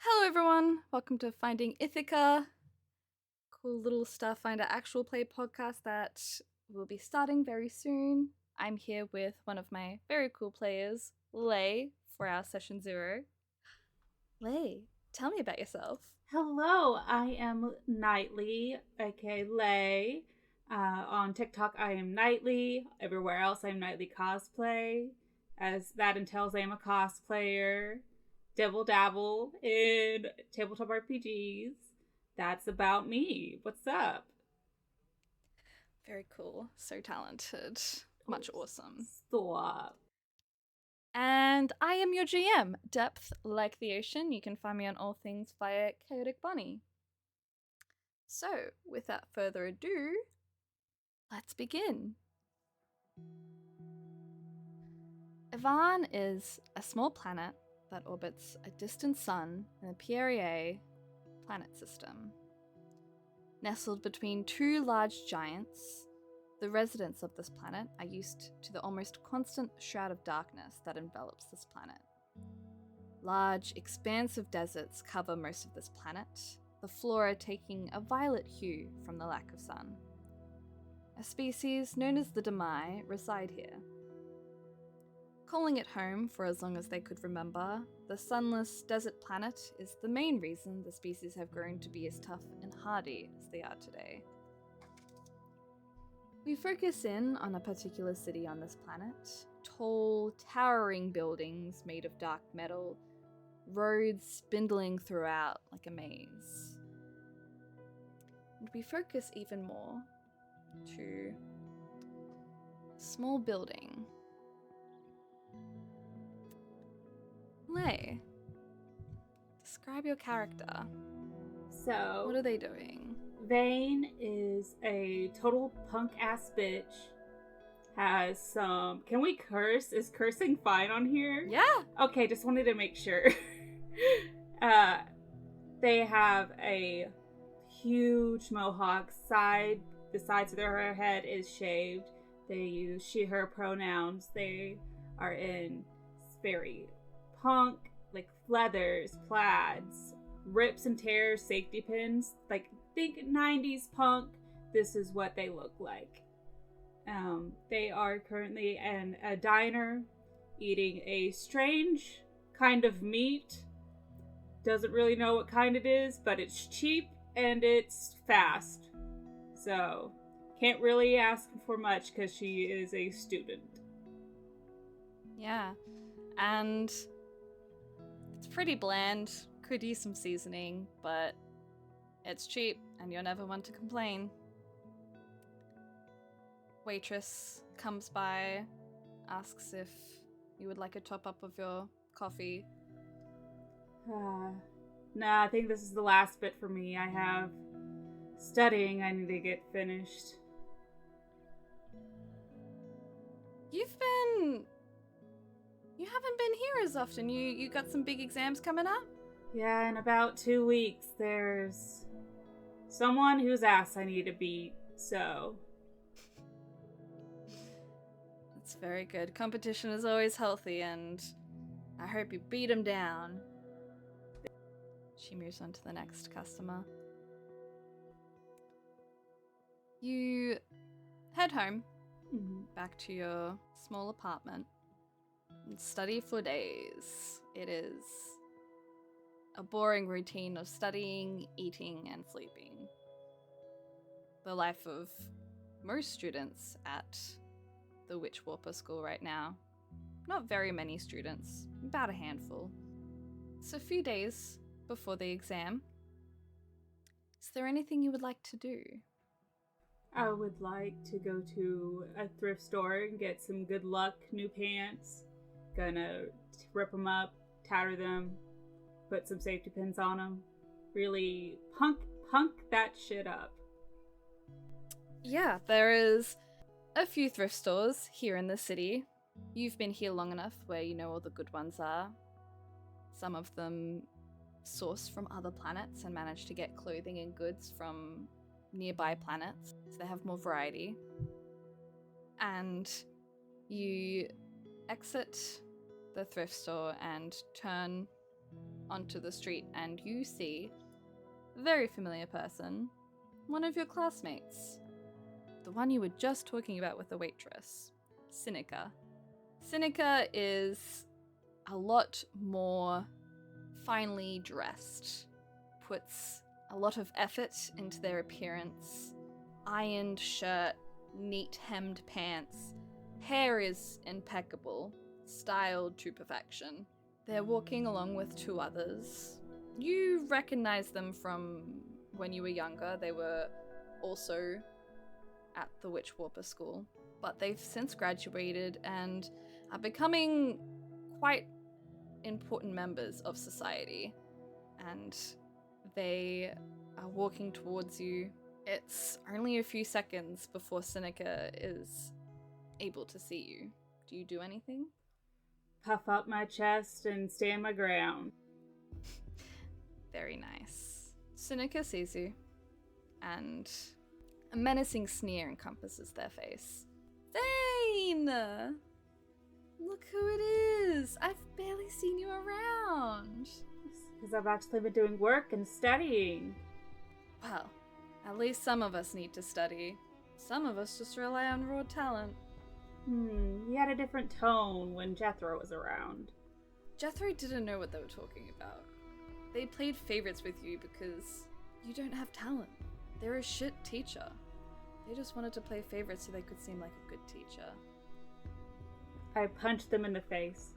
Hello everyone, welcome to Finding Ithaca, cool little Starfinder Actual play podcast that will be starting very soon. I'm here with one of my very cool players, Ley, for our session 0. Ley, tell me about yourself. Hello, I am Nightly, aka Ley. On TikTok, I am Nightly. Everywhere else, I'm Nightly Cosplay. As that entails, I am a cosplayer. Dabble in tabletop RPGs. That's about me. What's up? Very cool, so talented, much awesome. Stop. And I am your GM, Depthe like the ocean. You can find me on all things via Chaotic Bunny. So, without further ado, let's begin. Ivaan is a small planet that orbits a distant sun in the Pierre planet system. Nestled between two large giants, the residents of this planet are used to the almost constant shroud of darkness that envelops this planet. Large, expansive deserts cover most of this planet, the flora taking a violet hue from the lack of sun. A species known as the Damai reside here. Calling it home for as long as they could remember, the sunless desert planet is the main reason the species have grown to be as tough and hardy as they are today. We focus in on a particular city on this planet, tall, towering buildings made of dark metal, roads spindling throughout like a maze. And we focus even more to a small building. Ley, describe your character. So, What are they doing? Vain is a total punk ass bitch. Has some. Can we curse? Is cursing fine on here? Yeah. Okay, just wanted to make sure. They have a huge mohawk. The sides of their head is shaved. They use she, her pronouns. They are in very punk, like leathers, plaids, rips and tears, safety pins. Like, think 90s punk. This is what they look like. They are currently in a diner eating a strange kind of meat. Doesn't really know what kind it is, but it's cheap and it's fast. So, can't really ask for much because she is a student. Yeah. And it's pretty bland. Could use some seasoning, but it's cheap and you're never one to complain. Waitress comes by, asks if you would like a top up of your coffee. Nah, I think this is the last bit for me. I have studying I need to get finished. You haven't been here as often. You got some big exams coming up? Yeah, in about 2 weeks, there's someone whose ass I need to beat, so. That's very good. Competition is always healthy, and I hope you beat him down. She moves on to the next customer. You head home, back to your small apartment, and study for days. It is a boring routine of studying, eating, and sleeping. The life of most students at the Witchwarper school right now. Not very many students, about a handful. It's a few days before the exam. Is there anything you would like to do? I would like to go to a thrift store and get some good luck new pants. Gonna rip them up, tatter them, put some safety pins on them. Really punk that shit up. Yeah, there is a few thrift stores here in the city. You've been here long enough where you know all the good ones are. Some of them source from other planets and manage to get clothing and goods from nearby planets, so they have more variety. And you exit the thrift store and turn onto the street and you see a very familiar person, one of your classmates. The one you were just talking about with the waitress, Sinica. Sinica is a lot more finely dressed, puts a lot of effort into their appearance. Ironed shirt, neat hemmed pants, hair is impeccable, styled to perfection. They're walking along with two others. You recognize them from when you were younger. They were also at the Witchwarper school, but they've since graduated and are becoming quite important members of society, and they are walking towards you. It's only a few seconds before Sinica is able to see you. Do you do anything? Puff up my chest and stand my ground. Very nice. Sinica sees you, and a menacing sneer encompasses their face. Vain! Look who it is! I've barely seen you around. Because I've actually been doing work and studying. Well, at least some of us need to study. Some of us just rely on raw talent. You had a different tone when Jethro was around. Jethro didn't know what they were talking about. They played favorites with you because you don't have talent. They're a shit teacher. They just wanted to play favorites so they could seem like a good teacher. I punched them in the face.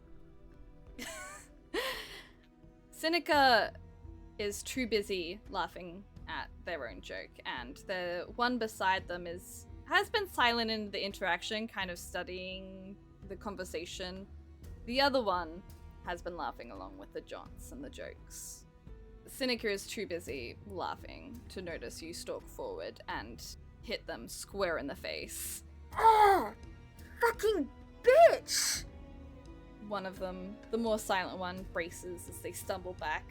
Sinica is too busy laughing at their own joke, and the one beside them has been silent in the interaction, kind of studying the conversation. The other one has been laughing along with the jaunts and the jokes. Sinica is too busy laughing to notice you stalk forward and hit them square in the face. Oh, fucking bitch! One of them, the more silent one, braces as they stumble back,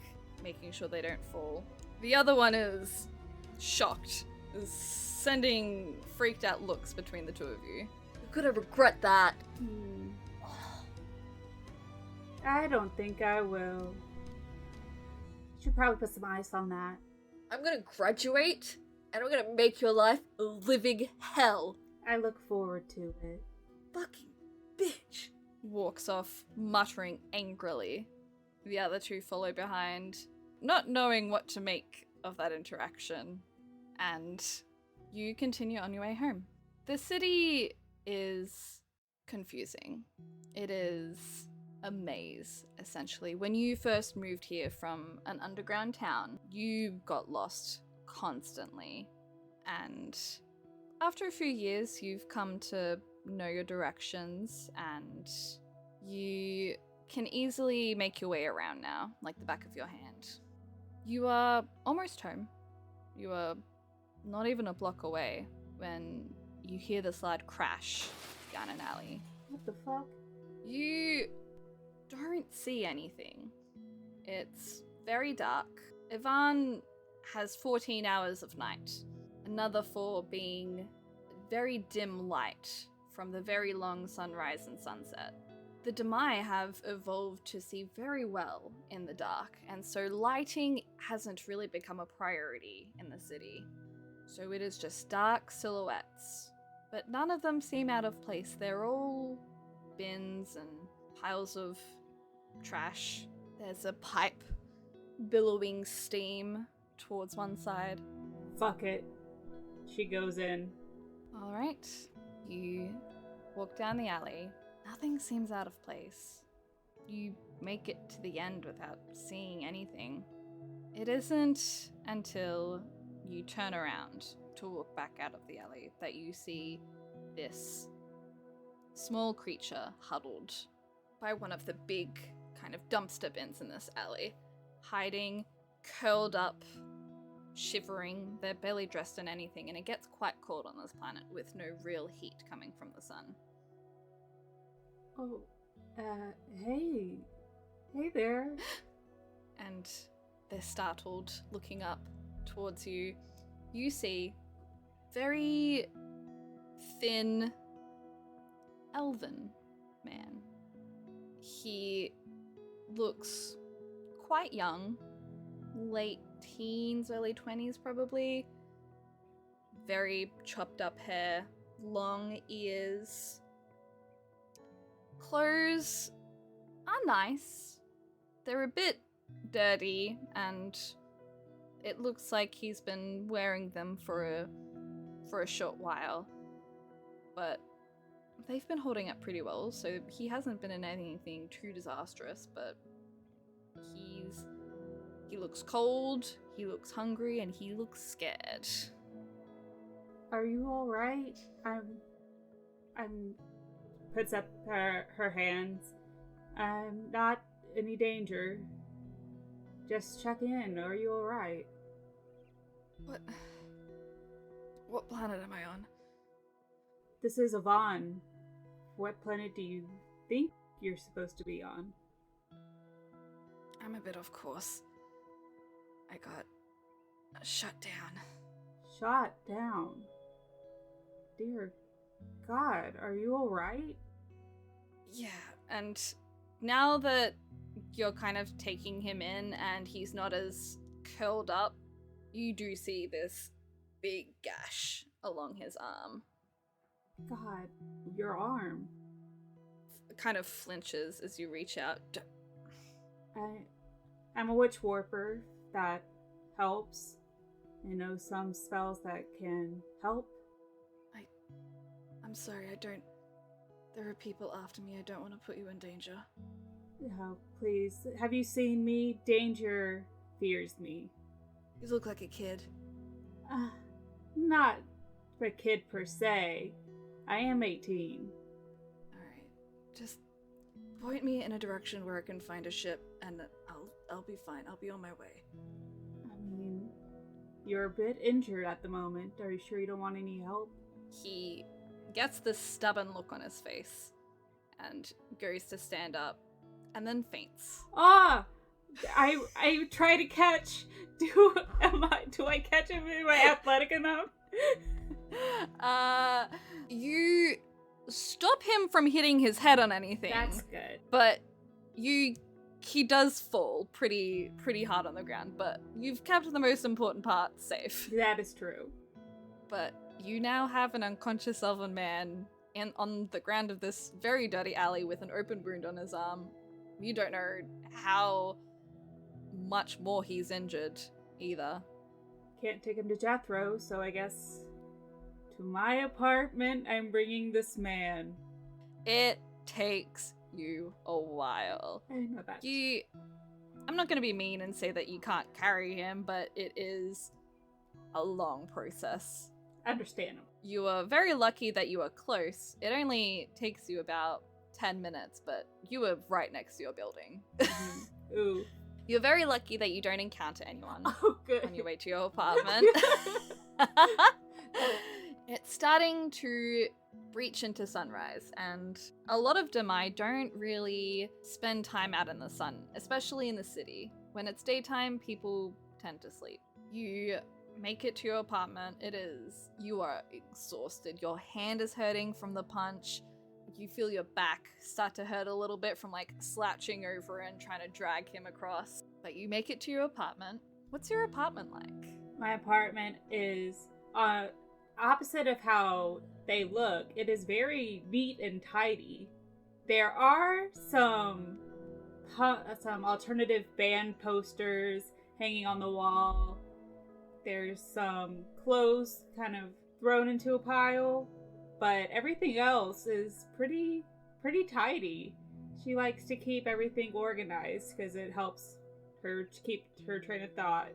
making sure they don't fall. The other one is shocked, is sending freaked out looks between the two of you. You're gonna regret that. I don't think I will. Should probably put some ice on that. I'm gonna graduate, and I'm gonna make your life a living hell. I look forward to it. Fucking bitch. Walks off, muttering angrily. The other two follow behind, not knowing what to make of that interaction. And you continue on your way home. The city is confusing. It is a maze, essentially. When you first moved here from an underground town, you got lost constantly. And after a few years, you've come to know your directions, and you can easily make your way around now, like the back of your hand. You are almost home. You are not even a block away when you hear the slide crash down an alley. What the fuck? You don't see anything. It's very dark. Ivaan has 14 hours of night, another 4 being very dim light from the very long sunrise and sunset. The Damai have evolved to see very well in the dark, and so lighting hasn't really become a priority in the city. So it is just dark silhouettes, but none of them seem out of place. They're all bins and piles of trash. There's a pipe billowing steam towards one side. Fuck it. She goes in. Alright, you walk down the alley. Nothing seems out of place. You make it to the end without seeing anything. It isn't until you turn around to walk back out of the alley that you see this small creature huddled by one of the big kind of dumpster bins in this alley, hiding, curled up, shivering. They're barely dressed in anything, and it gets quite cold on this planet with no real heat coming from the sun. Oh, hey. Hey there. And they're startled, looking up towards you. You see very thin, elven man. He looks quite young, late teens, early 20s probably. Very chopped up hair, long ears. Clothes are nice. They're a bit dirty, and it looks like he's been wearing them for a short while. But they've been holding up pretty well, so he hasn't been in anything too disastrous, but he looks cold, he looks hungry, and he looks scared. Are you alright? I'm puts up her hands. I'm not any danger. Just check in. Are you alright? What planet am I on? This is Ivaan. What planet do you think you're supposed to be on? I'm a bit off course. I got shut down. Shot down? Dear God, are you alright? Yeah, and now that you're kind of taking him in and he's not as curled up, you do see this big gash along his arm. God, your arm. Kind of flinches as you reach out. I'm a Witchwarper. That helps. I know some spells that can help. I'm sorry, there are people after me. I don't want to put you in danger. Oh, please. Have you seen me? Danger fears me. You look like a kid. Not a kid per se. I am 18. Alright. Just point me in a direction where I can find a ship, and I'll be fine. I'll be on my way. I mean, you're a bit injured at the moment. Are you sure you don't want any help? He gets this stubborn look on his face and goes to stand up and then faints. I try to catch. Do I catch him? Am I athletic enough? You stop him from hitting his head on anything. That's good. But he does fall pretty hard on the ground, but you've kept the most important part safe. That is true. But you now have an unconscious elven man on the ground of this very dirty alley with an open wound on his arm. You don't know how much more he's injured either. Can't take him to Jethro, so I guess to my apartment I'm bringing this man. It takes you a while. I know that. I'm not going to be mean and say that you can't carry him, but it is a long process. Understandable. You are very lucky that you are close. It only takes you about 10 minutes, but you were right next to your building. Mm-hmm. Ooh. You're very lucky that you don't encounter anyone good. on your way to your apartment. It's starting to breach into sunrise, and a lot of Damai don't really spend time out in the sun, especially in the city. When it's daytime, people tend to sleep. You make it to your apartment. You are exhausted. Your hand is hurting from the punch. You feel your back start to hurt a little bit from slouching over and trying to drag him across. But you make it to your apartment. What's your apartment like? My apartment is opposite of how they look. It is very neat and tidy. There are some alternative band posters hanging on the wall. There's some clothes kind of thrown into a pile, but everything else is pretty tidy. She likes to keep everything organized because it helps her to keep her train of thought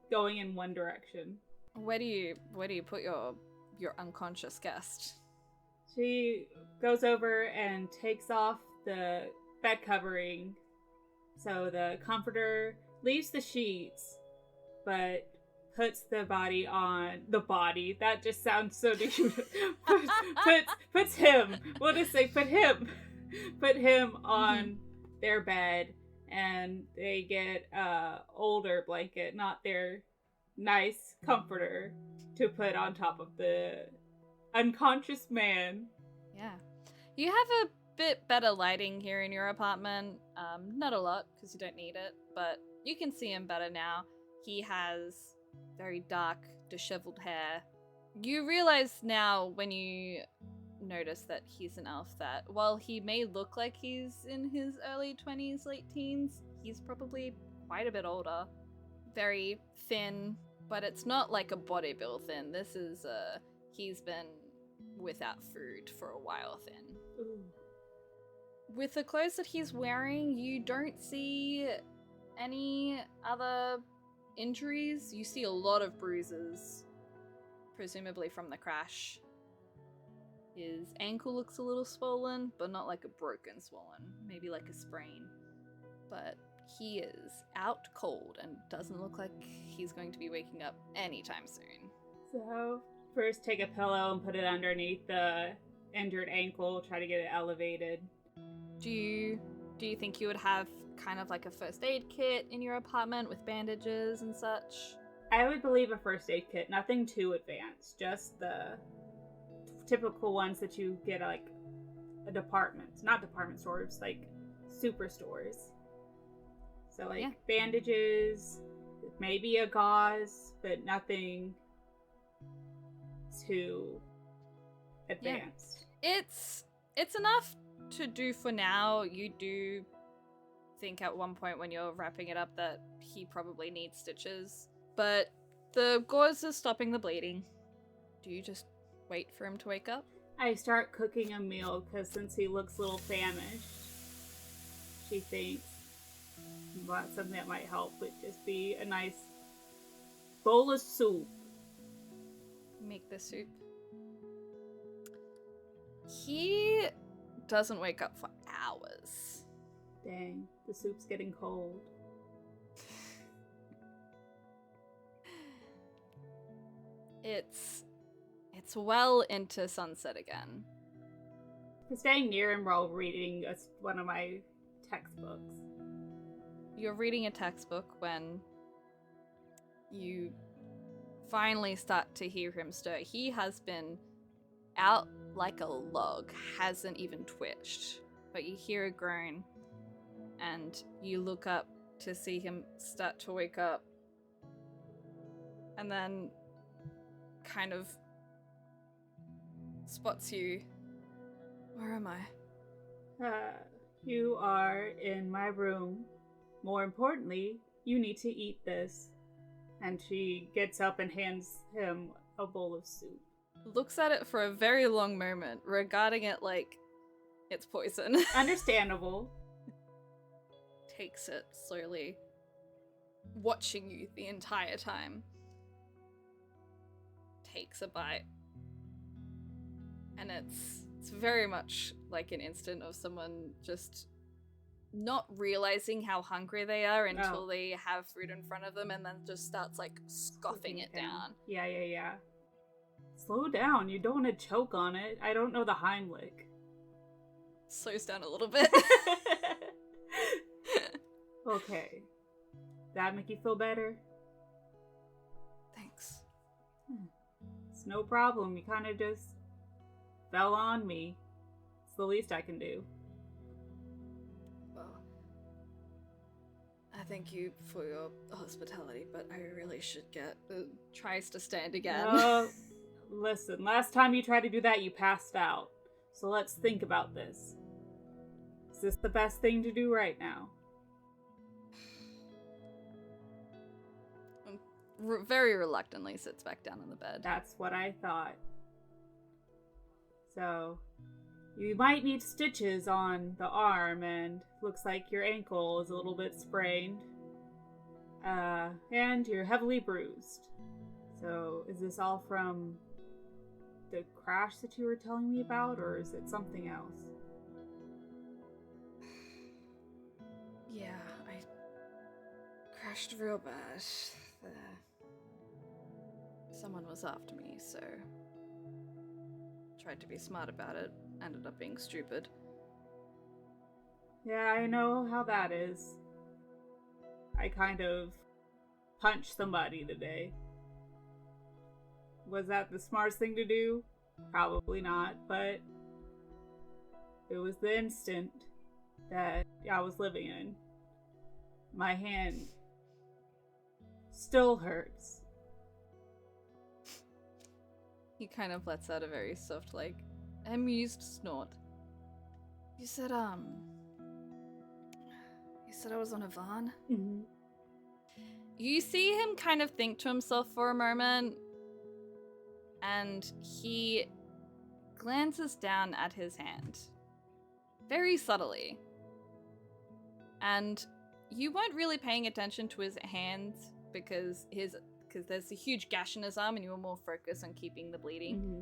going in one direction. Where do you put your unconscious guest? She goes over and takes off the bed covering, so the comforter leaves the sheets, but puts the body on the body. That just sounds so puts him. We'll just say put him on their bed, and they get older blanket, not their nice comforter, to put on top of the unconscious man. Yeah. You have a bit better lighting here in your apartment. Not a lot, because you don't need it, but you can see him better now. He has very dark, disheveled hair. You realize now, when you notice that he's an elf, that while he may look like he's in his early 20s, late teens, he's probably quite a bit older. Very thin, but it's not like a bodybuild thin. This is, he's been without food for a while thin. Ooh. With the clothes that he's wearing, you don't see any other injuries. You see a lot of bruises, presumably from the crash. His ankle looks a little swollen, but not like a broken swollen, maybe like a sprain. But he is out cold and doesn't look like he's going to be waking up anytime soon. So, first take a pillow and put it underneath the injured ankle, try to get it elevated. Do you think you would have kind of like a first aid kit in your apartment with bandages and such? I would believe a first aid kit, nothing too advanced, just the typical ones that you get at, like, a department, not department stores, like superstores. So, like, bandages, maybe a gauze, but nothing too advanced. Yeah. It's enough to do for now. You do think at one point when you're wrapping it up that he probably needs stitches, but the gauze is stopping the bleeding. Do you just wait for him to wake up? I start cooking a meal because since he looks a little famished, she thinks something that might help would just be a nice bowl of soup. Make the soup. He doesn't wake up for hours. Dang, the soup's getting cold. It's well into sunset again. I'm staying near him while reading one of my textbooks. You're reading a textbook when you finally start to hear him stir. He has been out like a log, hasn't even twitched, but you hear a groan and you look up to see him start to wake up and then kind of spots you. Where am I? You are in my room. More importantly, you need to eat this. And she gets up and hands him a bowl of soup. Looks at it for a very long moment, regarding it like it's poison. Understandable. Takes it slowly, watching you the entire time. Takes a bite. And it's very much like an instant of someone just not realizing how hungry they are until they have food in front of them and then just starts like scoffing it down. Yeah. Slow down, you don't want to choke on it. I don't know the Heimlich. Slows down a little bit. Okay. That make you feel better? Thanks. It's no problem, you kind of just fell on me. It's the least I can do. Well, I thank you for your hospitality, but I really should get... tries to stand again. Listen, last time you tried to do that, you passed out. So let's think about this. Is this the best thing to do right now? Very reluctantly sits back down on the bed. That's what I thought. So, you might need stitches on the arm, and looks like your ankle is a little bit sprained. And you're heavily bruised. So, is this all from the crash that you were telling me about, or is it something else? Yeah, I crashed real bad. Someone was after me, so tried to be smart about it, ended up being stupid. Yeah, I know how that is. I kind of punched somebody today. Was that the smartest thing to do? Probably not, but It was the instant that I was living in. My hand still hurts. He kind of lets out a very soft, amused snort. You said I was on Ivaan? Mm-hmm. You see him kind of think to himself for a moment, and he glances down at his hand. Very subtly. And you weren't really paying attention to his hand because there's a huge gash in his arm and you were more focused on keeping the bleeding. Mm-hmm.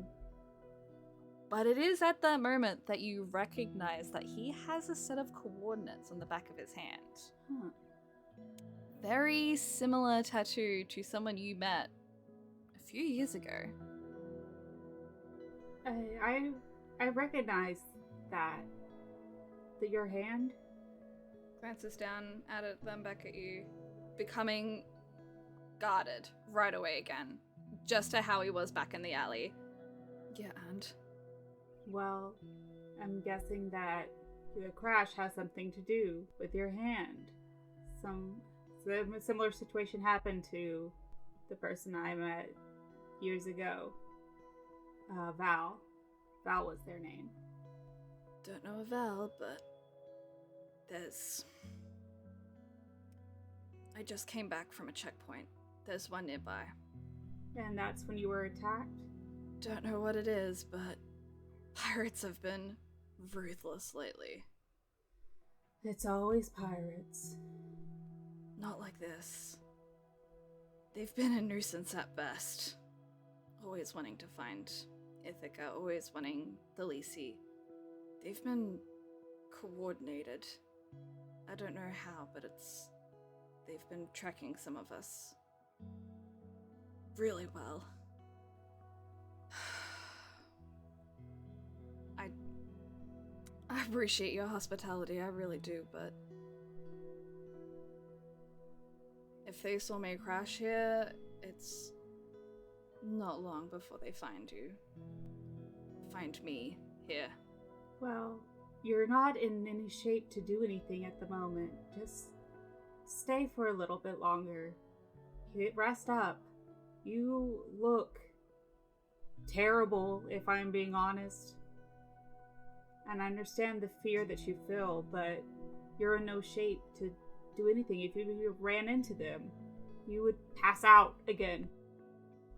But it is at that moment that you recognize that he has a set of coordinates on the back of his hand. Huh. Very similar tattoo to someone you met a few years ago. I recognize that your hand. Glances down at it, then back at you, becoming guarded right away again, just to how he was back in the alley. Yeah, and? Well, I'm guessing that the crash has something to do with your hand. Some similar situation happened to the person I met years ago. Val. Val was their name. Don't know a Val, but I just came back from a checkpoint. There's one nearby. And that's when you were attacked? Don't know what it is, but pirates have been ruthless lately. It's always pirates. Not like this. They've been a nuisance at best. Always wanting to find Ithaca, always wanting the Ley. They've been coordinated. I don't know how, but they've been tracking some of us really well. I appreciate your hospitality, I really do, but if they saw me crash here, it's not long before they find you. Find me here. Well, you're not in any shape to do anything at the moment. Just stay for a little bit longer. Rest up. You look terrible, if I'm being honest. And I understand the fear that you feel, but you're in no shape to do anything. If you ran into them, you would pass out again.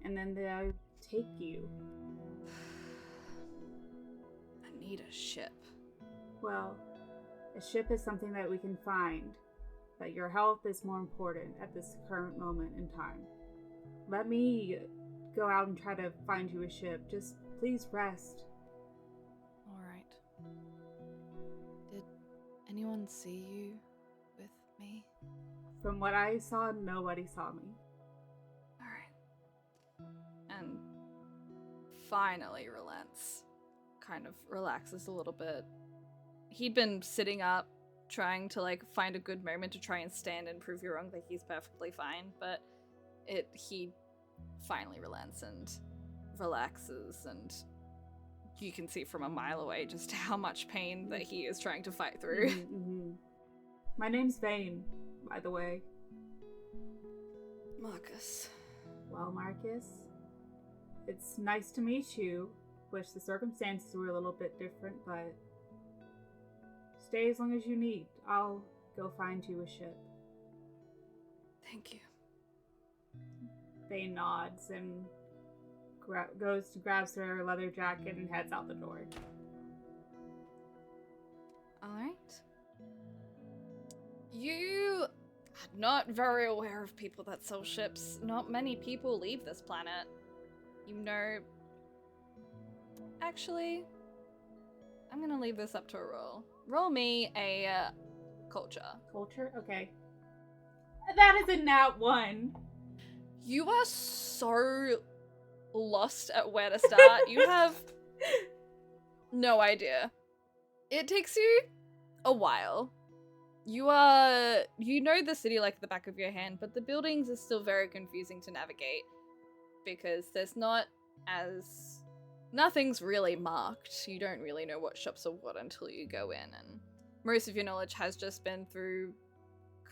And then they'll take you. I need a ship. Well, a ship is something that we can find, but your health is more important at this current moment in time. Let me go out and try to find you a ship. Just please rest. Alright. Did anyone see you with me? From what I saw, nobody saw me. Alright. And finally relents. Kind of relaxes a little bit. He'd been sitting up, trying to find a good moment to try and stand and prove you wrong that he's perfectly fine, but he finally relents and relaxes, and you can see from a mile away just how much pain that he is trying to fight through. Mm-hmm. My name's Vain, by the way. Marcus. Well, Marcus, it's nice to meet you. Wish the circumstances were a little bit different, but stay as long as you need. I'll go find you a ship. Thank you. Vain nods and grabs her leather jacket and heads out the door. Alright. You are not very aware of people that sell ships. Not many people leave this planet. You know... Actually, I'm gonna leave this up to a roll. Roll me a culture. Culture? Okay. That is a nat 1. You are so lost at where to start. You have no idea. It takes you a while. You know the city like the back of your hand, but the buildings are still very confusing to navigate because there's not as nothing's really marked. You don't really know what shops are what until you go in, and most of your knowledge has just been through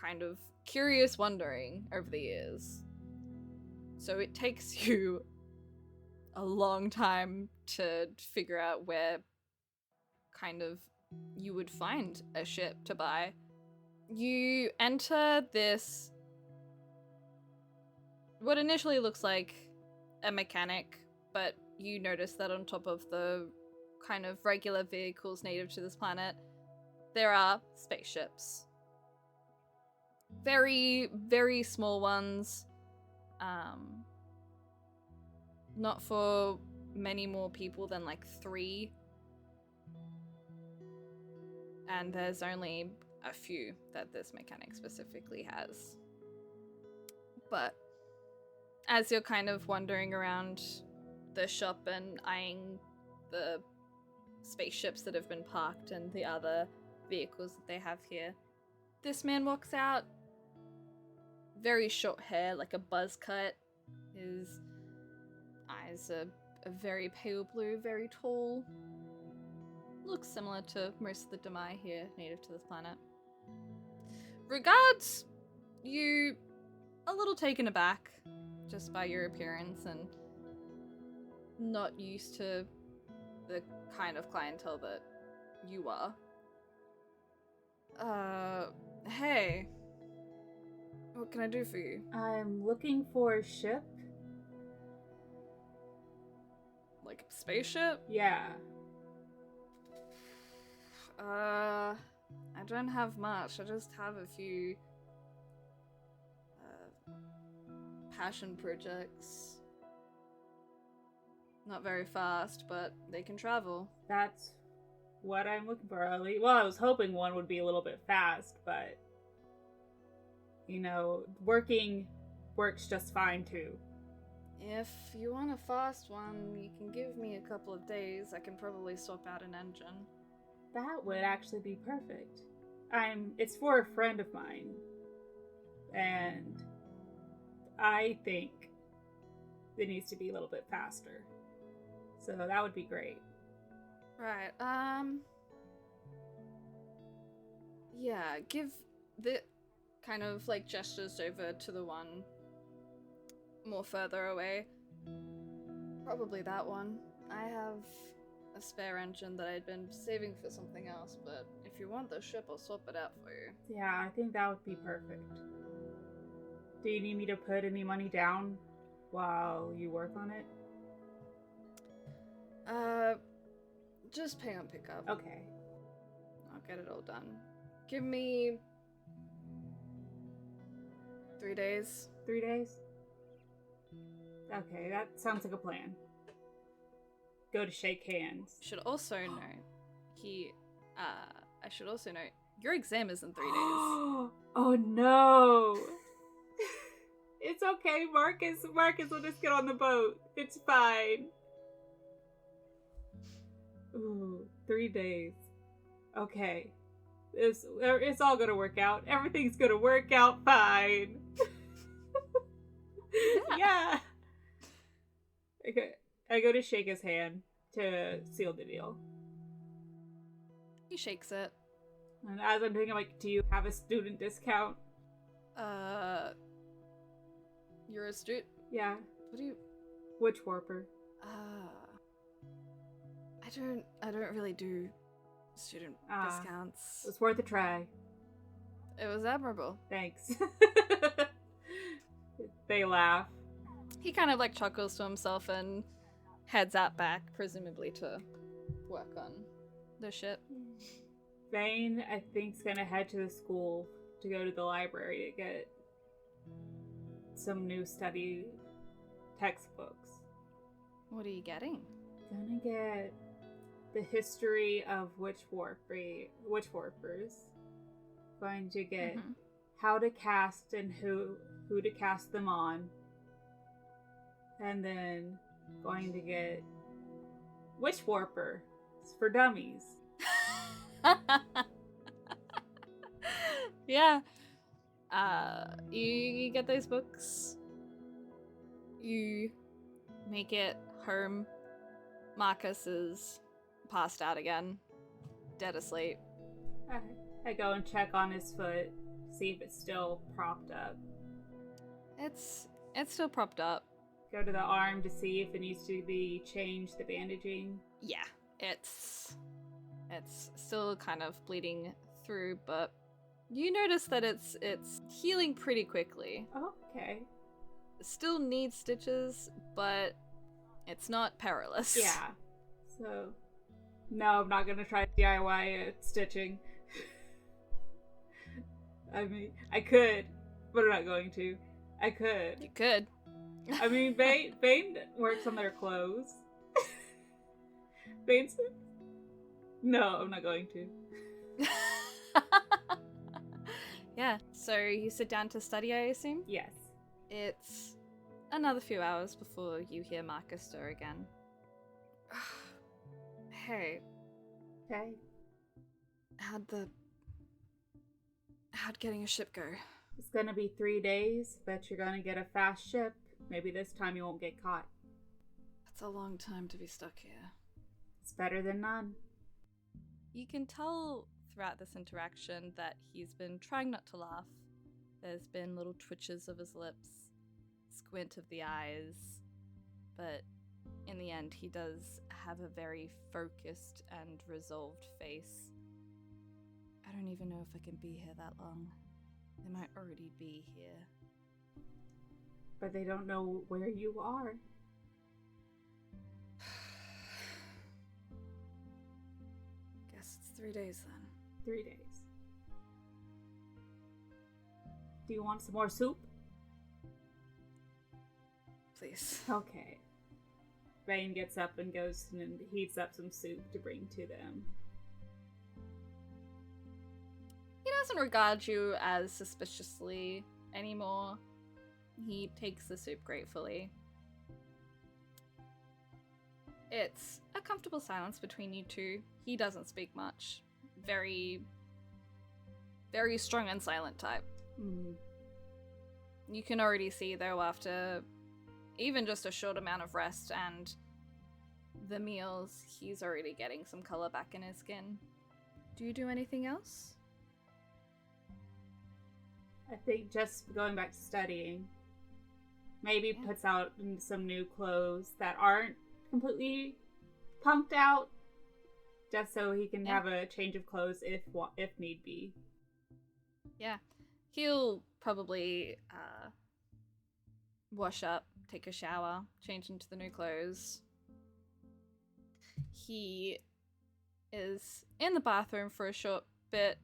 kind of curious wandering over the years. So it takes you a long time to figure out where kind of you would find a ship to buy. You enter this, what initially looks like a mechanic, but you notice that on top of the kind of regular vehicles native to this planet, there are spaceships. Very, very small ones. Not for many more people than like 3. And there's only a few that this mechanic specifically has. But as you're kind of wandering around the shop and eyeing the spaceships that have been parked and the other vehicles that they have here, this man walks out. Very short hair, like a buzz cut. His eyes are a very pale blue, very tall. Looks similar to most of the Damai here, native to this planet. Regards, you a little taken aback just by your appearance and not used to the kind of clientele that you are. Hey. What can I do for you? I'm looking for a ship. Like a spaceship? Yeah. I don't have much. I just have a few passion projects. Not very fast, but they can travel. That's what I'm looking for. Well, I was hoping one would be a little bit fast, but you know, working works just fine too. If you want a fast one, you can give me a couple of days. I can probably swap out an engine. That would actually be perfect. It's for a friend of mine. And I think it needs to be a little bit faster. So that would be great. Right, yeah, give the kind of like gestures over to the one more further away. Probably that one. I have a spare engine that I'd been saving for something else, but if you want the ship, I'll swap it out for you. Yeah, I think that would be perfect. Do you need me to put any money down while you work on it? Just pay on pickup. Okay. I'll get it all done. Give me 3 days. 3 days? Okay, that sounds like a plan. Go to shake hands. Should also note, I should also note, your exam is in 3 days. Oh no! It's okay, Marcus will just get on the boat. It's fine. Ooh, 3 days. Okay. It's all gonna work out. Everything's gonna work out fine. Yeah. Okay. I go to shake his hand to seal the deal. He shakes it. And as I'm doing it, I'm like, do you have a student discount? You're a student? Yeah. What do you... Witchwarper. I don't really do student discounts. It's worth a try. It was admirable. Thanks. They laugh. He kind of like chuckles to himself and heads out back, presumably to work on the ship. Vain, I think, is gonna head to the school to go to the library to get some new study textbooks. What are you getting? Gonna get the history of witchwarpers. Going to get how to cast and who to cast them on. And then going to get Witchwarper. It's for dummies. Yeah. You get those books. You make it home Marcus is passed out again, dead asleep. I go and check on his foot, see if it's still propped up. It's still propped up. Go to the arm to see if it needs to be changed, the bandaging. Yeah, it's still kind of bleeding through, but you notice that it's healing pretty quickly. Okay. Still needs stitches, but it's not perilous. Yeah. So, no, I'm not gonna try DIY stitching. I mean, I could, but I'm not going to. I could. You could. I mean, Vain works on their clothes. Vain's... No, I'm not going to. Yeah, so you sit down to study, I assume? Yes. It's another few hours before you hear Marcus stir again. Hey. Okay. How'd getting a ship go? It's gonna be 3 days, but you're gonna get a fast ship. Maybe this time you won't get caught. That's a long time to be stuck here. It's better than none. You can tell throughout this interaction that he's been trying not to laugh. There's been little twitches of his lips, squint of the eyes, but in the end he does have a very focused and resolved face. I don't even know if I can be here that long. They might already be here. But they don't know where you are. Guess it's 3 days then. 3 days. Do you want some more soup? Please. Okay. Vain gets up and goes and heats up some soup to bring to them. He doesn't regard you as suspiciously anymore. He takes the soup gratefully. It's a comfortable silence between you two. He doesn't speak much. Very, very strong and silent type. Mm. You can already see, though, after even just a short amount of rest and the meals, he's already getting some color back in his skin. Do you do anything else? I think just going back to studying. Maybe Yeah. puts out some new clothes that aren't completely pumped out. Just so he can have a change of clothes if need be. Yeah. He'll probably wash up, take a shower, change into the new clothes. He is in the bathroom for a short bit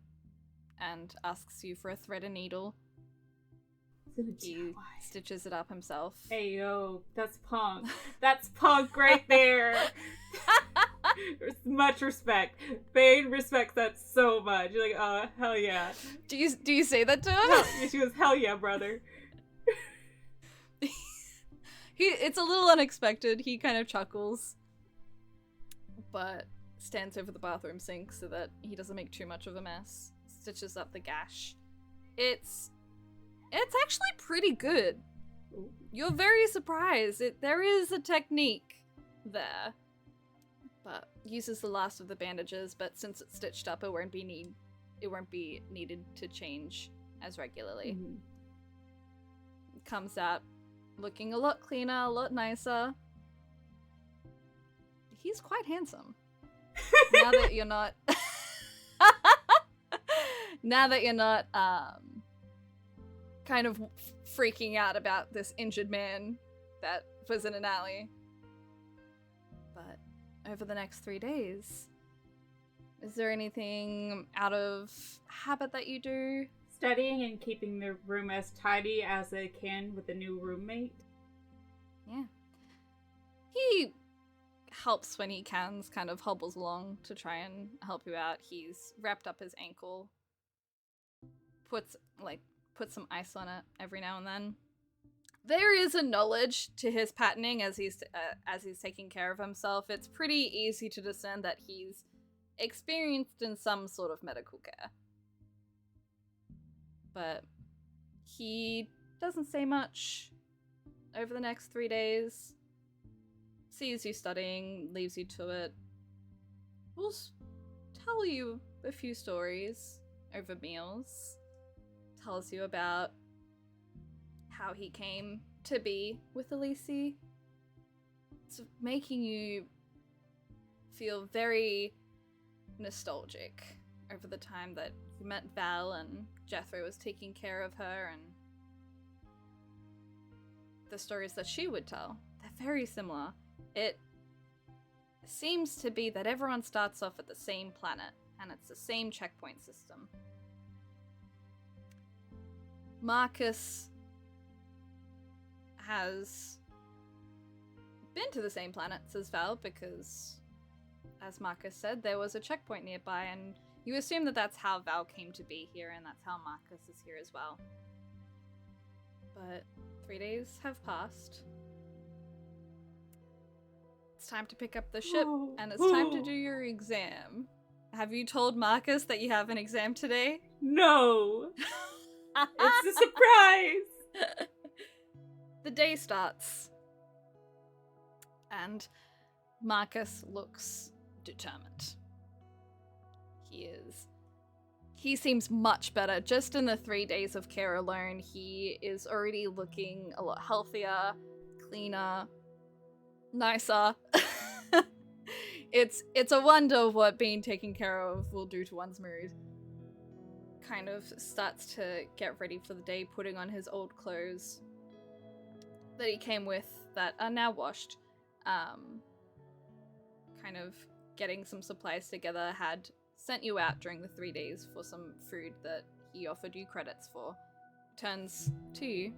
and asks you for a thread and needle. He stitches it up himself. Hey yo, that's punk. That's punk right there. Much respect. Vain respects that so much. You're like, oh, hell yeah. Do you say that to him? She goes, hell yeah, brother. It's a little unexpected. He kind of chuckles, but stands over the bathroom sink so that he doesn't make too much of a mess. Stitches up the gash. It's actually pretty good. You're very surprised. There is a technique there, but uses the last of the bandages. But since it's stitched up, it won't be needed to change as regularly. Mm-hmm. Comes out looking a lot cleaner, a lot nicer. He's quite handsome. Now that you're not kind of freaking out about this injured man that was in an alley. But over the next 3 days, is there anything out of habit that you do? Studying and keeping the room as tidy as they can with the new roommate. Yeah. He helps when he can, kind of hobbles along to try and help you out. He's wrapped up his ankle, puts some ice on it every now and then. There is a knowledge to his patterning as he's taking care of himself. It's pretty easy to discern that he's experienced in some sort of medical care. But he doesn't say much over the next 3 days. sees you studying, leaves you to it. Will tell you a few stories over meals. Tells you about how he came to be with Elise. It's making you feel very nostalgic over the time that you met Val and Jethro was taking care of her, and the stories that she would tell. They're very similar. It seems to be that everyone starts off at the same planet, and it's the same checkpoint system. Marcus has been to the same planets as Val because, as Marcus said, there was a checkpoint nearby, and you assume that that's how Val came to be here, and that's how Marcus is here as well. But 3 days have passed. It's time to pick up the ship, and it's time to do your exam. Have you told Marcus that you have an exam today? No! It's a surprise! The day starts, and Marcus looks determined. He seems much better. Just in the 3 days of care alone, he is already looking a lot healthier, cleaner, nicer. It's a wonder what being taken care of will do to one's mood. Kind of starts to get ready for the day, putting on his old clothes that he came with that are now washed. Kind of getting some supplies together, had sent you out during the 3 days for some food that he offered you credits for. Turns to you.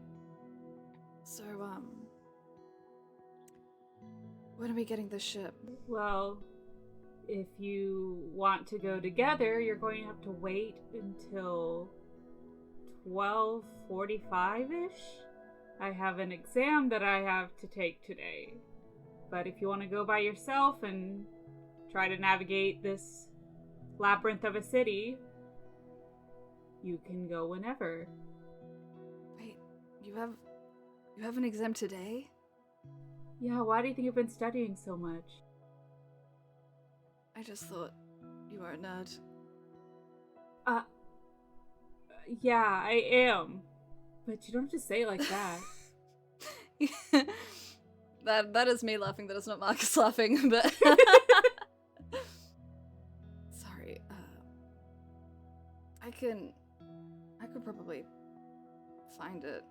So, when are we getting the ship? Well, if you want to go together, you're going to have to wait until 12:45-ish. I have an exam that I have to take today. But if you want to go by yourself and try to navigate this labyrinth of a city, you can go whenever. Wait, you have an exam today? Yeah, why do you think you've been studying so much? I just thought you were a nerd. Yeah, I am. But you don't have to say it like that. That is me laughing, that is not Marcus laughing, but... Sorry, I could probably find it.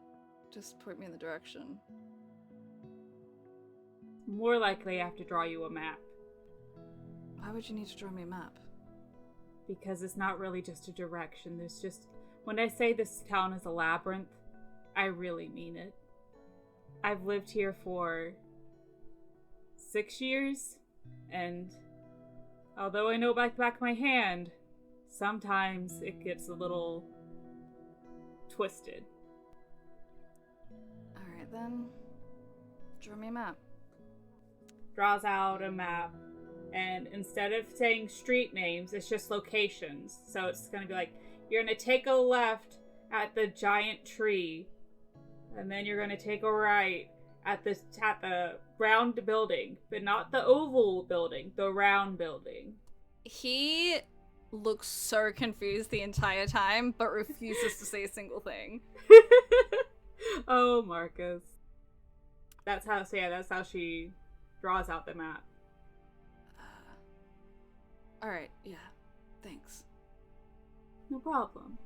Just point me in the direction. More likely I have to draw you a map. Why would you need to draw me a map? Because it's not really just a direction. There's just... When I say this town is a labyrinth, I really mean it. I've lived here for 6 years, and although I know like the back of my hand, sometimes it gets a little twisted. Alright then, draw me a map. Draws out a map, and instead of saying street names, it's just locations. So it's going to be like, you're going to take a left at the giant tree, and then you're going to take a right at the round building, but not the oval building, the round building. He looks so confused the entire time, but refuses to say a single thing. Oh, Marcus. That's how she draws out the map. Alright, yeah. Thanks. No problem.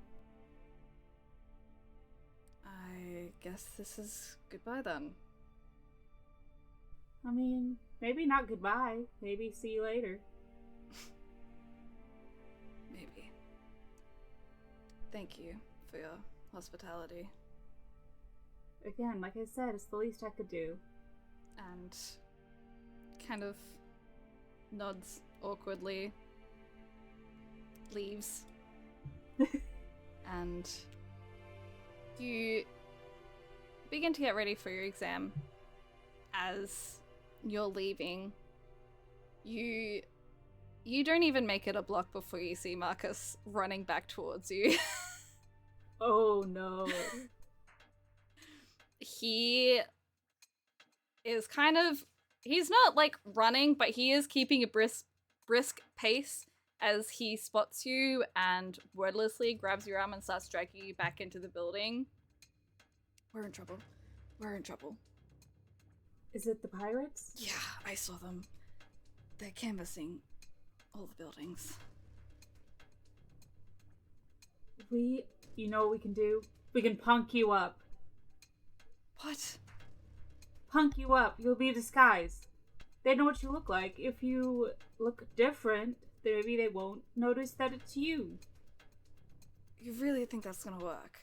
I guess this is goodbye then. I mean, maybe not goodbye. Maybe see you later. Maybe. Thank you for your hospitality. Again, like I said, it's the least I could do. And kind of nods awkwardly, leaves, and you begin to get ready for your exam. As you're leaving, you don't even make it a block before you see Marcus running back towards you. Oh no. He is kind of he's not like running, but he is keeping a brisk pace as he spots you and wordlessly grabs your arm and starts dragging you back into the building. We're in trouble. We're in trouble. Is it the pirates? Yeah, I saw them. They're canvassing all the buildings. You know what we can do? We can punk you up. What? Punk you up. You'll be disguised. They know what you look like. If you look different, then maybe they won't notice that it's you. You really think that's gonna work?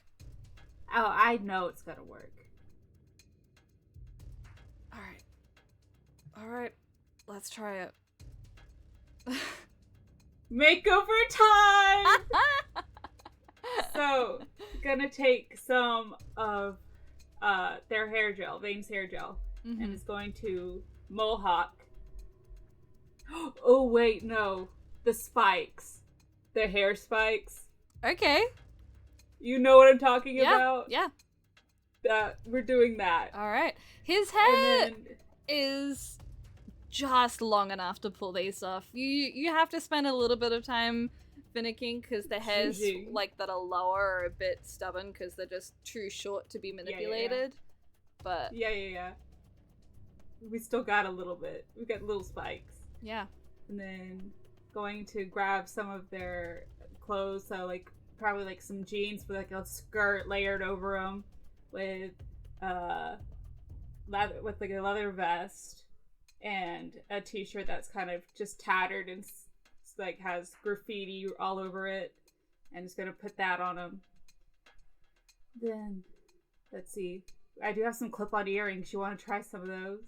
Oh, I know it's gonna work. Alright, let's try it. Makeover time! So, gonna take some of their hair gel, Vane's hair gel, and is going to mohawk. Oh wait, no. The spikes. The hair spikes. Okay. You know what I'm talking about? Yeah. We're doing that. Alright. His hair And then, is just long enough to pull these off. You have to spend a little bit of time finicking because the hairs like that are lower are a bit stubborn because they're just too short to be manipulated. But yeah. We still got a little bit. We got little spikes. Yeah. And then going to grab some of their clothes, so like probably like some jeans with like a skirt layered over them with like a leather vest and a t-shirt that's kind of just tattered and like has graffiti all over it, and just gonna put that on them. Then let's see, I do have some clip-on earrings. You want to try some of those?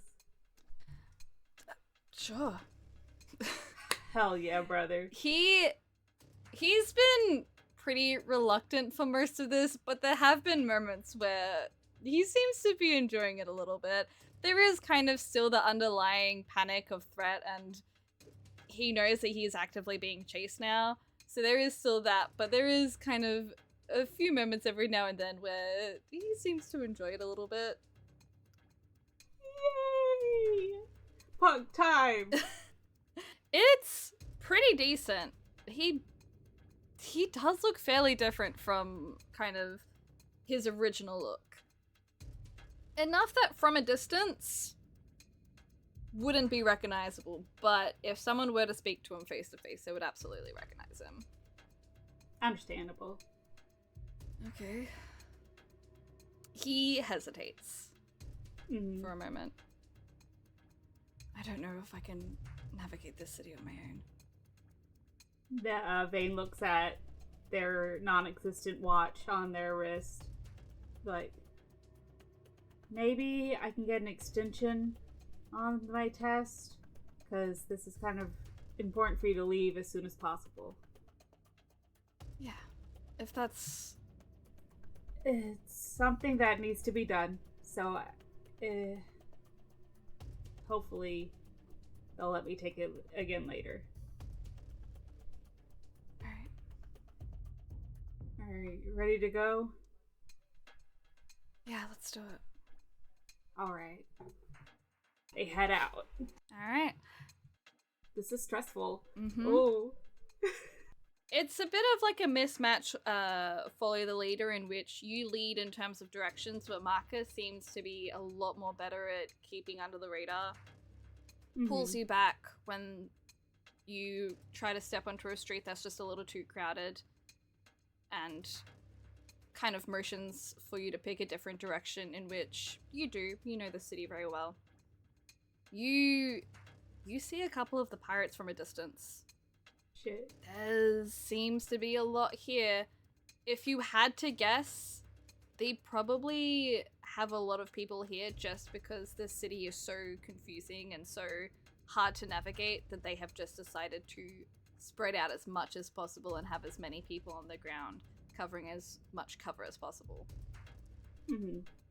Sure. Hell yeah, brother. He's been pretty reluctant for most of this, but there have been moments where he seems to be enjoying it a little bit. There is kind of still the underlying panic of threat, and he knows that he is actively being chased now. So there is still that, but there is kind of a few moments every now and then where he seems to enjoy it a little bit. Yay! Punk time! It's pretty decent. He does look fairly different from kind of his original look. Enough that from a distance wouldn't be recognizable, but if someone were to speak to him face to face, they would absolutely recognize him. Understandable. Okay. He hesitates for a moment. I don't know if I can navigate this city on my own. Vane looks at their non-existent watch on their wrist. Like, maybe I can get an extension on my test, because this is kind of important for you to leave as soon as possible. Yeah, if that's... It's something that needs to be done, so hopefully they'll let me take it again later. Alright, ready to go? Yeah, let's do it. Alright. They head out. Alright. This is stressful. Oh. It's a bit of like a mismatch, follow the leader, in which you lead in terms of directions, but Marcus seems to be a lot more better at keeping under the radar. Pulls you back when you try to step onto a street that's just a little too crowded, and kind of motions for you to pick a different direction, in which you know the city very well. You see a couple of the pirates from a distance. Shit. There seems to be a lot here. If you had to guess, they probably have a lot of people here just because the city is so confusing and so hard to navigate that they have just decided to spread out as much as possible and have as many people on the ground covering as much cover as possible.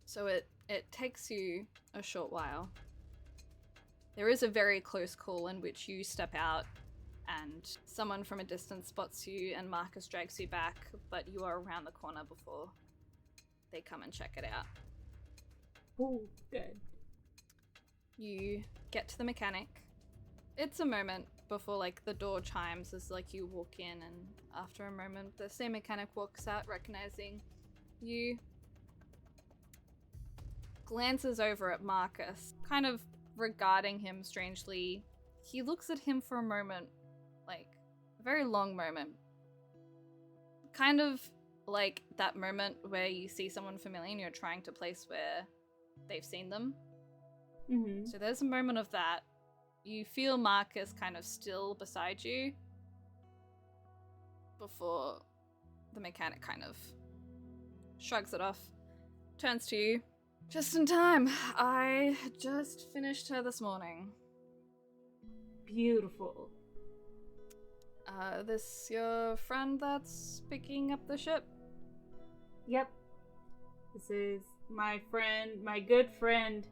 So it takes you a short while. There is a very close call in which you step out and someone from a distance spots you and Marcus drags you back, but you are around the corner before they come and check it out. Ooh, good. You get to the mechanic. It's a moment before, like, the door chimes as, like, you walk in, and after a moment, the same mechanic walks out, recognizing you. Glances over at Marcus, kind of regarding him strangely. He looks at him for a moment, like, a very long moment. Kind of like that moment where you see someone familiar and you're trying to place where they've seen them. Mm-hmm. So there's a moment of that. You feel Marcus kind of still beside you before the mechanic kind of shrugs it off, turns to you. Just in time. I just finished her this morning. Beautiful. This your friend that's picking up the ship? Yep. This is my friend, my good friend.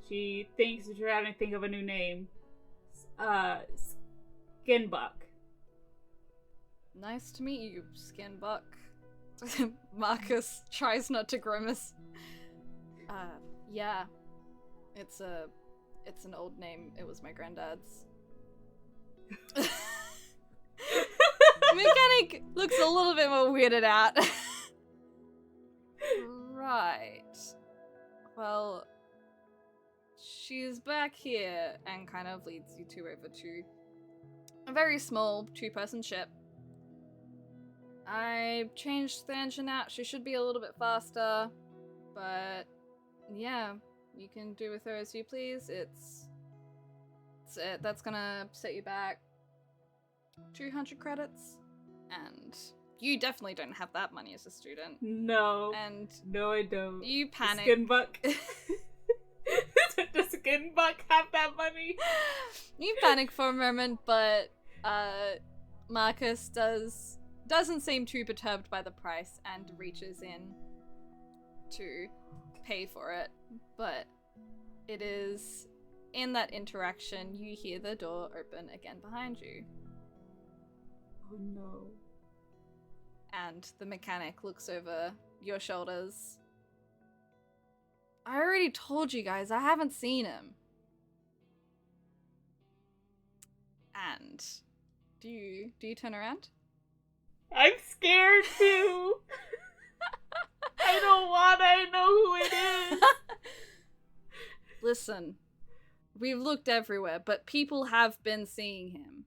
She thinks we're trying to think of a new name. Skinbuck. Nice to meet you, Skinbuck. Marcus tries not to grimace. Yeah. It's an old name. It was my granddad's. Mechanic looks a little bit more weirded out. Right. Well, she's back here and kind of leads you two over to a very small 2-person ship. I changed the engine out. She should be a little bit faster, but yeah, you can do with her as you please. That's gonna set you back 200 credits, and you definitely don't have that money as a student. No. And no, I don't. you panic. Skinbuck. Does Skinbuck have that money? You panic for a moment, but Marcus doesn't seem too perturbed by the price and reaches in to pay for it. But it is in that interaction you hear the door open again behind you. Oh no. And the mechanic looks over your shoulders. I already told you guys, I haven't seen him. And do you turn around? I'm scared too. I don't wanna know who it is. Listen, we've looked everywhere, but people have been seeing him.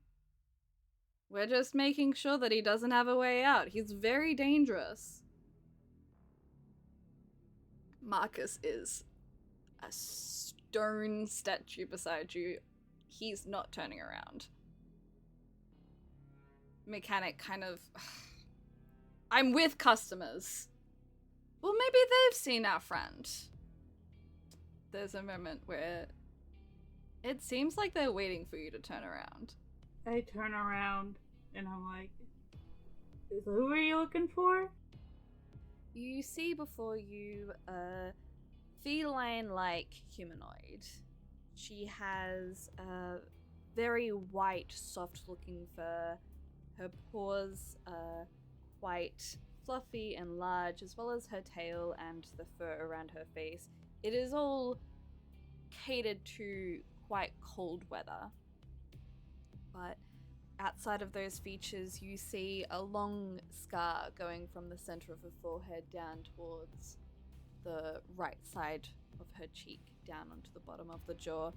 We're just making sure that he doesn't have a way out. He's very dangerous. Marcus is a stone statue beside you. He's not turning around. Mechanic kind of... I'm with customers. Well, maybe they've seen our friend. There's a moment where it seems like they're waiting for you to turn around. I turn around and I'm like, who are you looking for? You see before you a feline-like humanoid. She has a very white, soft-looking fur. Her paws are quite fluffy and large, as well as her tail and the fur around her face. It is all catered to quite cold weather. But outside of those features, you see a long scar going from the center of her forehead down towards the right side of her cheek, down onto the bottom of the jaw.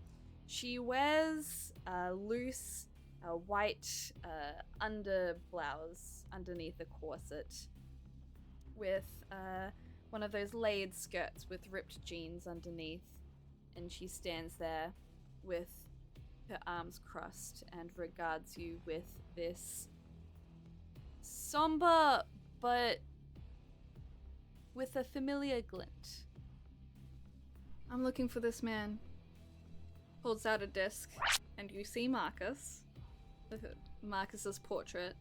She wears a loose white under blouse underneath a corset with one of those layered skirts with ripped jeans underneath, and she stands there with her arms crossed and regards you with this somber but with a familiar glint. I'm looking for this man. Holds out a disc, and you see Marcus. Marcus's portrait.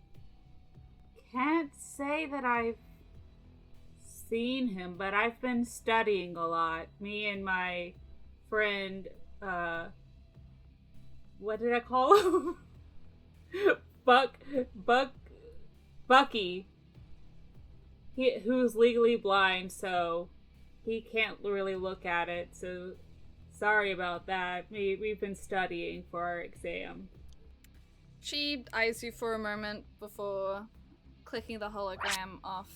Can't say that I've seen him, but I've been studying a lot. Me and my friend, what did I call him? Bucky. Who's legally blind, so he can't really look at it. So Sorry about that. We've been studying for our exam. She eyes you for a moment before clicking the hologram off,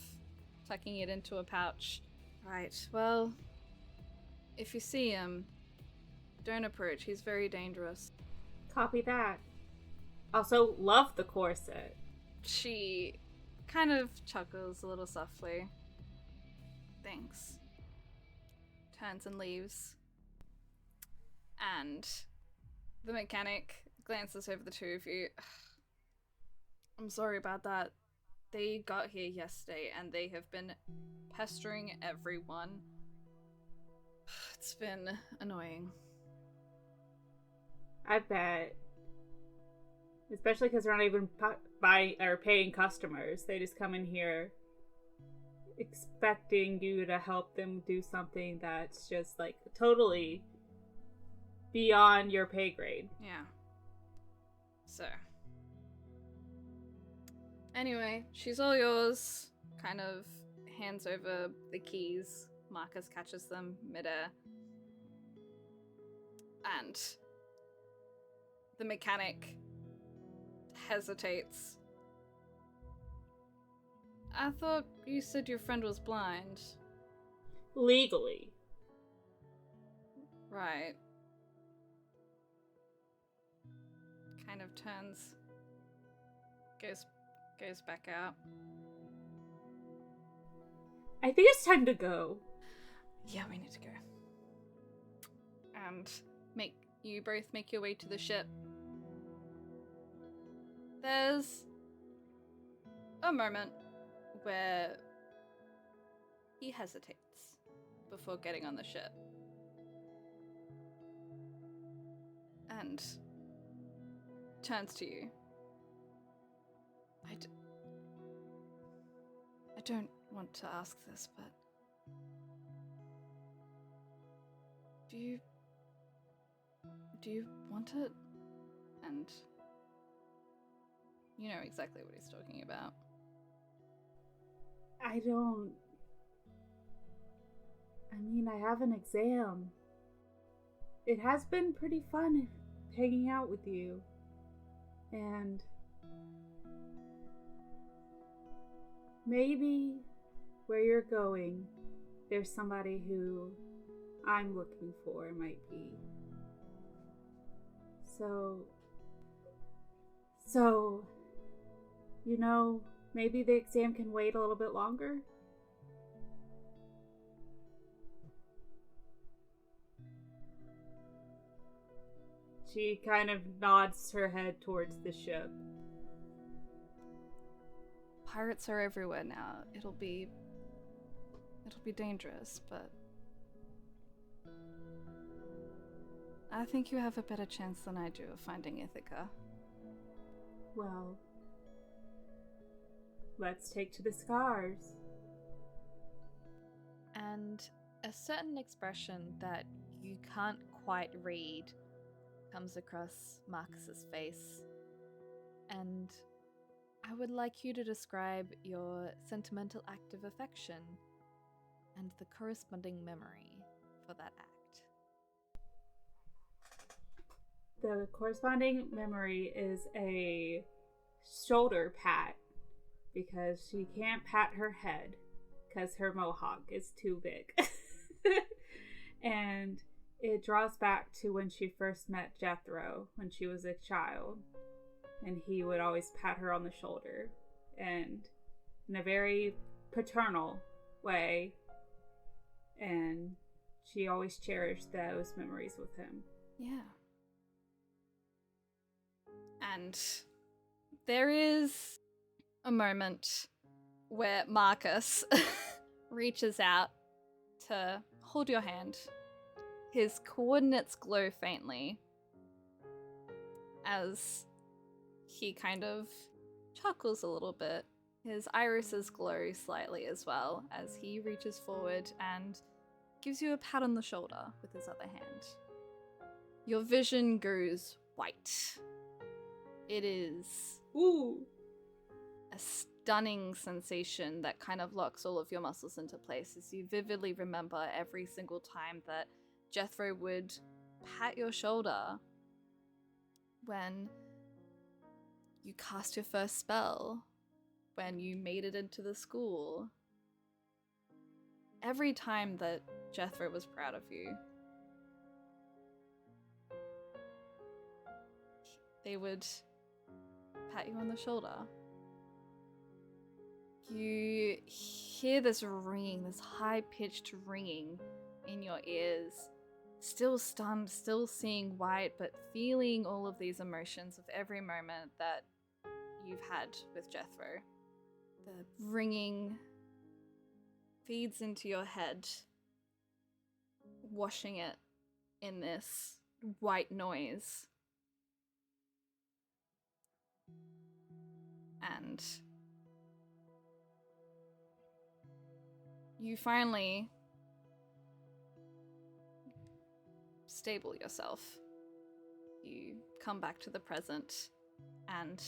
tucking it into a pouch. Right, well, if you see him, don't approach. He's very dangerous. Copy that. Also, love the corset. She kind of chuckles a little softly. Thanks. Turns and leaves. And the mechanic glances over the two of you. I'm sorry about that. They got here yesterday and they have been pestering everyone. It's been annoying. I bet. Especially because they're not even paying customers. They just come in here expecting you to help them do something that's just like totally beyond your pay grade. Yeah. So. Anyway, she's all yours. Kind of hands over the keys. Marcus catches them midair. And the mechanic hesitates. I thought you said your friend was blind. Legally. Right. Kind of turns, goes back out. I think it's time to go. Yeah, we need to go. And you both make your way to the ship. There's a moment where he hesitates before getting on the ship. And turns to you. I don't want to ask this, but do you want it? And you know exactly what he's talking about. I have an exam. It has been pretty fun hanging out with you. And maybe where you're going, there's somebody who I'm looking for, might be. So, maybe the exam can wait a little bit longer? She kind of nods her head towards the ship. Pirates are everywhere now. It'll be dangerous, but I think you have a better chance than I do of finding Ithaca. Well, let's take to the scars. And a certain expression that you can't quite read comes across Marcus's face. And I would like you to describe your sentimental act of affection and the corresponding memory for that act. The corresponding memory is a shoulder pat, because she can't pat her head because her mohawk is too big. And it draws back to when she first met Jethro when she was a child, and he would always pat her on the shoulder, and in a very paternal way, and she always cherished those memories with him. Yeah. And there is a moment where Marcus reaches out to hold your hand. His coordinates glow faintly as he kind of chuckles a little bit. His irises glow slightly as well as he reaches forward and gives you a pat on the shoulder with his other hand. Your vision goes white. It is a stunning sensation that kind of locks all of your muscles into place as you vividly remember every single time that Jethro would pat your shoulder when you cast your first spell, when you made it into the school. Every time that Jethro was proud of you. They would pat you on the shoulder. You hear this ringing, this high-pitched ringing in your ears. Still stunned, still seeing white, but feeling all of these emotions of every moment that you've had with Jethro. The ringing feeds into your head, washing it in this white noise. And you finally stable yourself. You come back to the present, and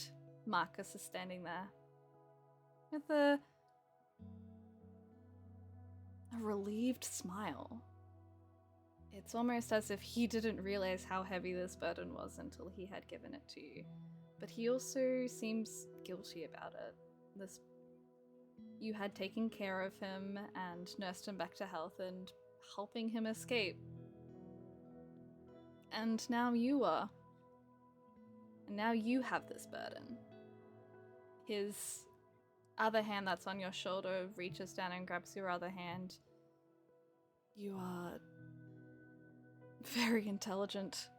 Marcus is standing there with a relieved smile. It's almost as if he didn't realize how heavy this burden was until he had given it to you. But he also seems guilty about it. You had taken care of him and nursed him back to health and helping him escape. And now you are. And now you have this burden. His other hand that's on your shoulder reaches down and grabs your other hand. You are very intelligent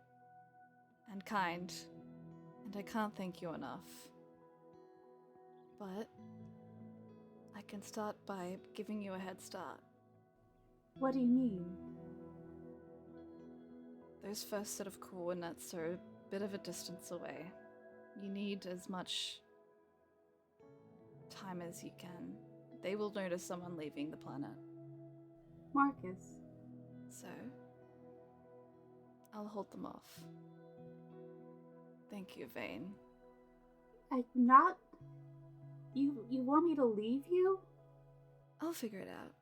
and kind, and I can't thank you enough. But I can start by giving you a head start. What do you mean? Those first set of coordinates are a bit of a distance away. You need as much time as you can. They will notice someone leaving the planet. Marcus. So, I'll hold them off. Thank you, Vain. I'm not... You want me to leave you? I'll figure it out.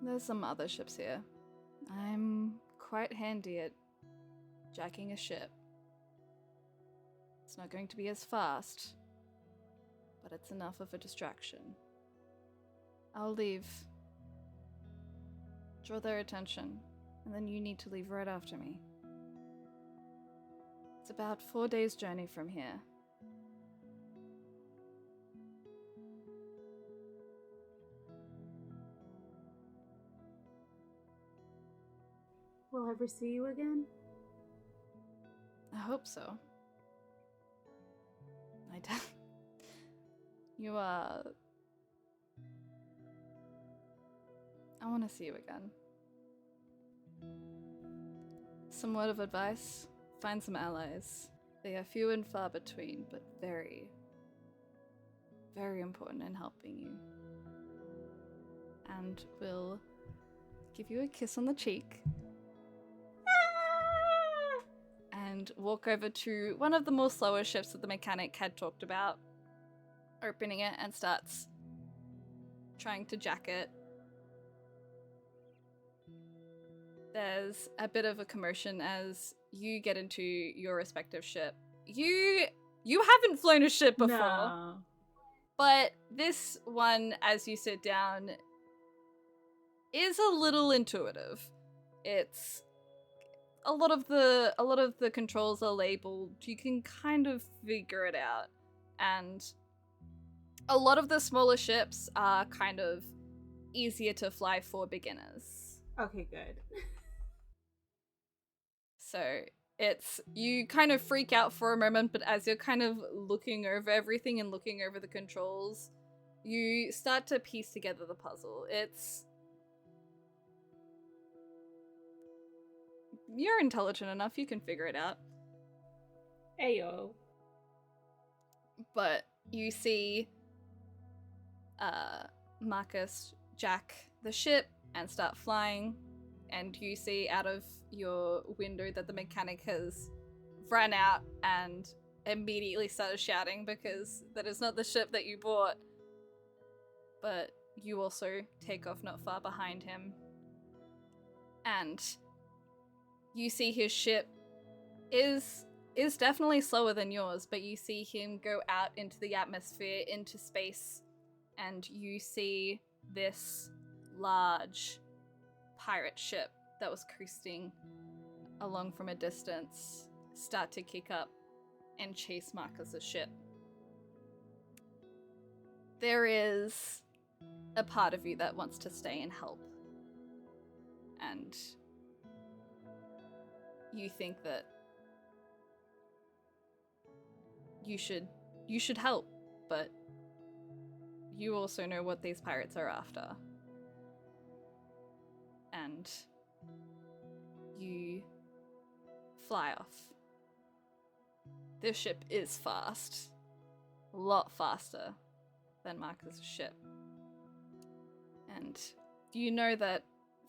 There's some other ships here. I'm quite handy at jacking a ship. It's not going to be as fast, but it's enough of a distraction. I'll leave. Draw their attention, and then you need to leave right after me. It's about 4 days' journey from here. Will I ever see you again? I hope so. I don't. You I want to see you again. Some word of advice: find some allies. They are few and far between, but very, very important in helping you. And we'll give you a kiss on the cheek. And walk over to one of the more slower ships that the mechanic had talked about, opening it, and starts trying to jack it. There's a bit of a commotion as you get into your respective ship. You haven't flown a ship before, No. but this one, as you sit down, is a little intuitive. It's a lot of the controls are labeled. You can kind of figure it out. And a lot of the smaller ships are kind of easier to fly for beginners. Okay, good. So you kind of freak out for a moment, but as you're kind of looking over everything and looking over the controls, you start to piece together the puzzle. You're intelligent enough, you can figure it out. Ayo. But you see Marcus jack the ship and start flying, and you see out of your window that the mechanic has ran out and immediately started shouting because that is not the ship that you bought. But you also take off not far behind him. And You see his ship is definitely slower than yours, but you see him go out into the atmosphere, into space, and you see this large pirate ship that was coasting along from a distance start to kick up and chase Marcus's ship. There is a part of you that wants to stay and help. And you think that you should help, but you also know what these pirates are after. And you fly off. This ship is fast. A lot faster than Marcus' ship. And you know that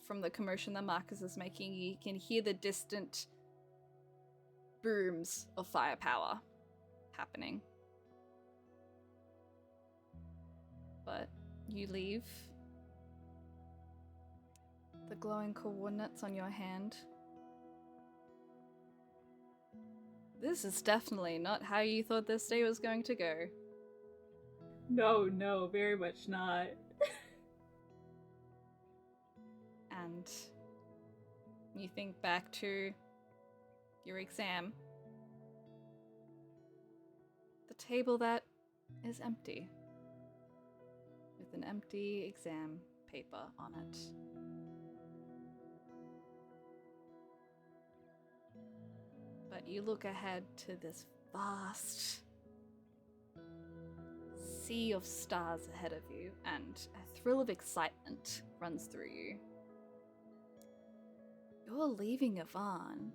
from the commotion that Marcus is making, you can hear the distant booms of firepower happening. But you leave the glowing coordinates on your hand. This is definitely not how you thought this day was going to go. No, very much not. And you think back to your exam. The table that is empty, with an empty exam paper on it. But you look ahead to this vast sea of stars ahead of you, and a thrill of excitement runs through you. You're leaving Ivaan.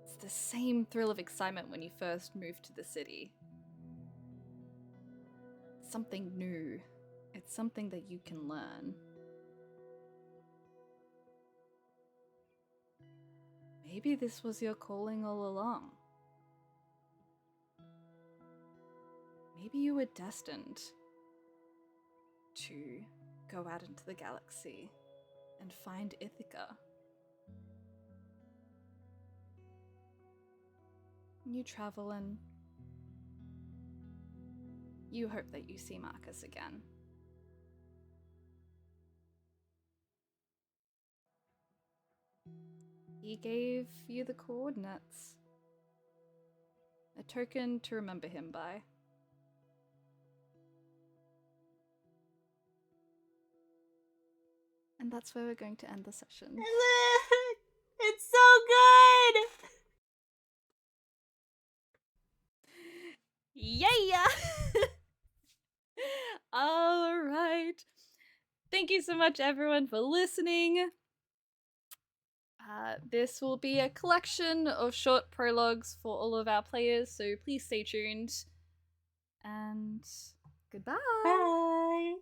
It's the same thrill of excitement when you first moved to the city. Something new. It's something that you can learn. Maybe this was your calling all along. Maybe you were destined to go out into the galaxy and find Ithaca. You travel and you hope that you see Marcus again. He gave you the coordinates. A token to remember him by. And that's where we're going to end the session. It's so good! Yeah! Alright. Thank you so much, everyone, for listening. This will be a collection of short prologues for all of our players, so please stay tuned. And goodbye! Bye!